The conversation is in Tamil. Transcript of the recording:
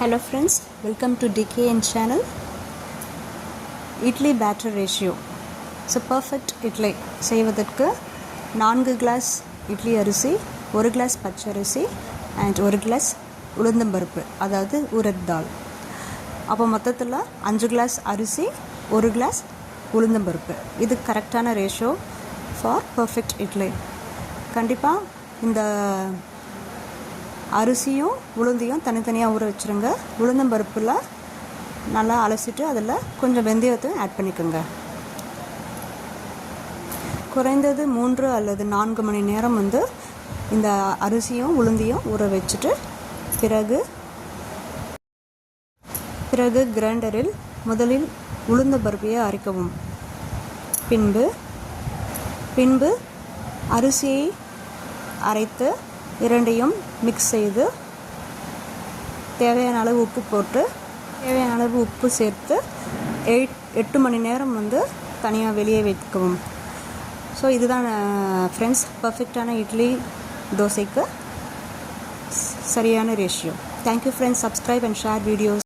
Hello friends, welcome to DKN channel. Idli batter ratio. So perfect idli செய்வதற்கு 4 கிளாஸ் இட்லி அரிசி, 1 கிளாஸ் பச்சரிசி அண்ட் 1 கிளாஸ் உளுந்தம்பருப்பு, அதாவது உரத் தால். அப்போ மொத்தத்தில் 5 கிளாஸ் அரிசி, 1 கிளாஸ் உளுந்தம்பருப்பு. இது கரெக்டான ரேஷியோ ஃபார் பர்ஃபெக்ட் இட்லி. கண்டிப்பாக இந்த அரிசியும் உளுந்தையும் தனித்தனியாக ஊற வச்சுருங்க. உளுந்தம்பருப்பில் நல்லா அலசிட்டு அதில் கொஞ்சம் வெந்தயத்தையும் ஆட் பண்ணிக்கோங்க. குறைந்தது 3 அல்லது 4 மணி நேரம் இந்த அரிசியும் உளுந்தையும் ஊற வச்சுட்டு பிறகு கிரைண்டரில் முதலில் உளுந்தம்பருப்பையை அரைக்கவும். பின்பு அரிசியை அரைத்து இரண்டையும் மிக்ஸ் செய்து தேவையான அளவு உப்பு போட்டு தேவையான அளவு உப்பு சேர்த்து 8 மணி நேரம் தனியாக வெளியே வைக்கவும். ஸோ இதுதான் ஃப்ரெண்ட்ஸ் பர்ஃபெக்டான இட்லி தோசைக்கு சரியான ratio. Thank you friends. Subscribe and share videos.